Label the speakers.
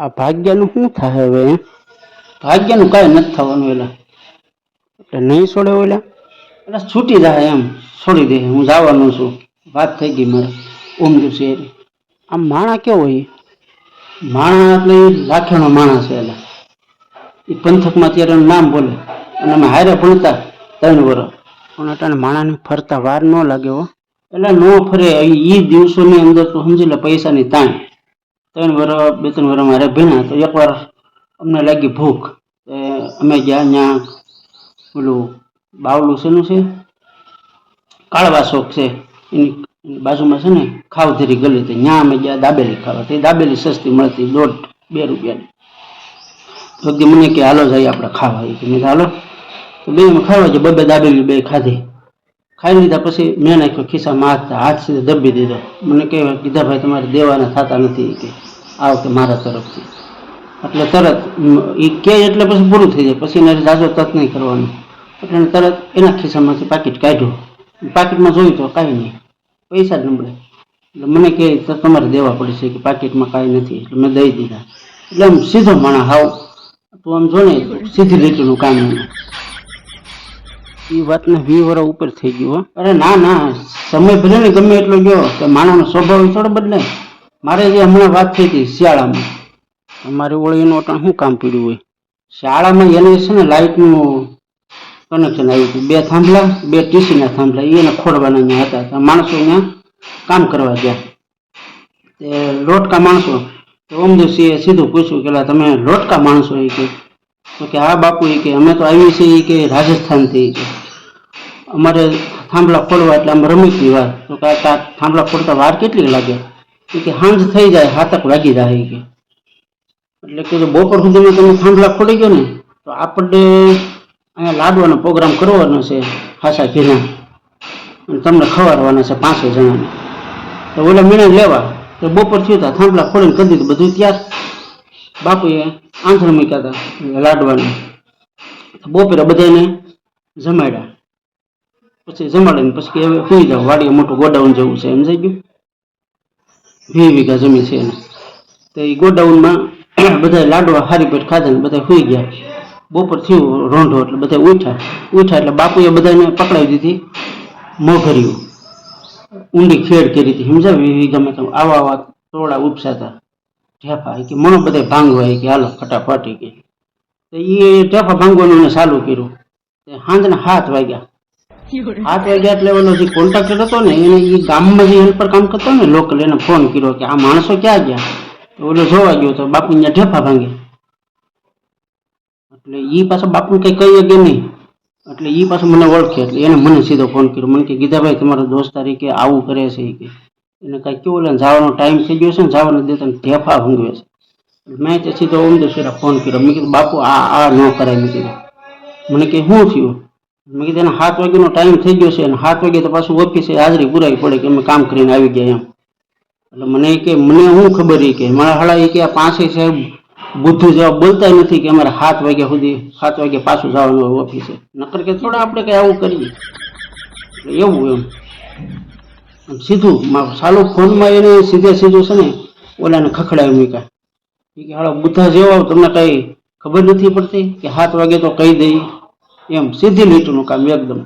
Speaker 1: આ ભાગ્યનું શું થાય હવે? ભાગ્યનું કાંઈ નથી થવાનું. એલા એટલે નહીં છોડે ઓલા એટલે છૂટી જાય એમ છોડી દે. હું જવાનું છું, વાત થઈ ગઈ મારે. ઊંધું છે આમ. માણા કેવો હોય? માણા એટલે એ લાખેણો માણસ છે. એલા એ પંથકમાં અત્યારે એનું નામ બોલે. અને અમે હારે ભણતા 3 વર્ષ. પણ અટાણે માણાને ફરતા વાર ન લાગે હો. એટલે ન ફરે. એ દિવસોની અંદર તો સમજી લે પૈસાની તાણ. 3 વર્ષ 2-3 વર્ષ મારે ભીણા તો એકવાર અમને લાગી ભૂખ. અમે ગયા ત્યાં પેલું બાવલું શેનું છે, કાળવા ચોક છે, એની બાજુમાં છે ને ખાવધરી ગલી. ત્યાં અમે ગયા દાબેલી ખાવા. તે દાબેલી સસ્તી મળતી, 1.5-2 રૂપિયાની. તો મને કે હાલો જાય આપણે ખાવા. એ કે મેં હાલો. તો બે અમે ખાવા ગયા. 2 દાબેલી 2 ખાધી. ખાઈ લીધા પછી મેં નાખ્યો ખિસ્સામાં હાથ સીધો દબી દીધો. મને કીધા ભાઈ તમારે દેવાના થતા નથી કે આ વખતે મારા તરફથી. એટલે તરત એ કે એટલે પછી પૂરું થઈ જાય. પછી એને જાજો તત નહીં કરવાનું. એટલે તરત એના ખિસ્સામાંથી પાકીટ કાઢ્યું. પાકીટમાં જોયું તો કાંઈ નહીં, પૈસા જ નબળે. એટલે મને કહે તો તમારે દેવા પડશે કે પાકીટમાં કાંઈ નથી. એટલે મેં દઈ દીધા. એટલે આમ સીધો માણસ હાવ. તું આમ જો ને સીધી લીટીનું કામ. એ વાતને 20 વર્ષ ઉપર થઈ ગયું. અરે ના, સમય ભલે ને ગમે એટલો ગયો કે માણસનો સ્વભાવ થોડો બદલાય. મારે જે હમણાં વાત થઈ હતી શિયાળામાં, અમારી ઓળીનું અટાણ શું કામ પડ્યું હોય. શાળામાં એને છે ને લાઇટનું કનેક્શન આવ્યું હતું. 2 થાંભલા, 2 ટીસીના થાંભલા એને ખોડવાના અહીંયા હતા. માણસો અહીંયા કામ કરવા ગયા. તે લોટકા માણસો. તો ઓમદેવસિંહે સીધું પૂછ્યું કે તમે લોટકા માણસો? એ કે હા બાપુ. એ કે અમે તો આવીએ છીએ કે રાજસ્થાનથી. કે અમારે થાંભલા ખોડવા એટલે આમ રમીકની વાર. તો કે થાંભલા ખોડતા વાર કેટલી લાગે? એ કે સાંજ થઈ જાય, 7 વાગી જાય. કે એટલે કે બપોર સુધીમાં તમે થાંભલા ખોડી ગયો ને તો આપણે અહીંયા લાડવાનો પ્રોગ્રામ કરવાનો છે ખાસા ઘીના, અને તમને ખવાડવાના છે 5 જણાને. તો ઓલા મીણા લેવા તો બપોર થયું હતા, થાંભલા ખોડીને કરી દીધું બધું તૈયાર. બાપુએ આંધણ મૂક્યા હતા લાડવાના. બપોરે બધાને જમાડ્યા. પછી જમાડીને પછી કે હવે સુઈ જાવ, વાડીએ મોટું ગોડાઉન જેવું છે, સમજાઈ ગયું. 20 વીઘા જમીન છે એને. તો એ ગોડાઉનમાં બધા લાડવા હારી પેટ ખાધા ને બધા સુઈ ગયા. બપોર થયું રોંઢો એટલે બધા ઉઠ્યા એટલે બાપુએ બધાને પકડાવી દીધી મોઘરીઓ. ઊંડી ખેડ કરી હતી, સમજાવ. 20 વીઘામાં તો આવા તોડા ઉપસાતા ઢેફા. કે મનો બધા ભાંગવા. કે હાલો ફટાફટ. કે તો એ ઢેફા ભાંગવાનું એને ચાલુ કર્યું. સાંજના 7 વાગ્યા. 7 વાગ્યા એટલે ઓલો જે કોન્ટ્રાક્ટર હતો ને એને એ ગામમાં જે હેલ્પર કામ કરતો ને લોકલ, એને ફોન કર્યો કે આ માણસો ક્યાં ગયા? તો ઓલો જોવા ગયો તો બાપુ અહીંયા ઢેફા ભાંગે. એટલે એ પાછો બાપુ કંઈ કહી કે નહીં. એટલે એ પાછો મને ઓળખે. એટલે એને મને સીધો ફોન કર્યો. મને કે ગીધાભાઈ તમારો દોસ્ત તારીખે આવું કરે છે. કે એને કાંઈ કેવું લે જવાનો ટાઈમ થઈ ગયો છે ને જવાનું દેતા ઢેફા ભૂંગવે છે. મેં તે સીધો ઓમદેવસિંહને ફોન કર્યો. મેં કીધું બાપુ આ ન કરાય. મેં કીધું. મને કે શું થયું? મેં કીધું એને 7 વાગ્યાનો ટાઈમ થઈ ગયો છે અને 7 વાગે તો પાછું ઓફિસે હાજરી પુરાવી પડે કે અમે કામ કરીને આવી ગયા એમ. એટલે મને કે મને શું ખબર? કે મારા હાળા એ કે આ 5 સાહેબ બુદ્ધુ જવાબ બોલતા નથી કે અમારે 7 વાગ્યા સુધી 7 વાગે પાછું જવાનું હોય ઓફિસે. નકર કે થોડા આપણે કંઈ આવું કરીએ. એવું એમ સીધું ચાલુ ફોનમાં એને સીધું છે ને ઓલાને ખખડાવી મૂક્યા. કે હાલો બુદ્ધા જેવા તમને કઈ ખબર નથી પડતી કે 7 વાગે તો કહી દઈ એમ. સીધી લીટીનું કામ એકદમ.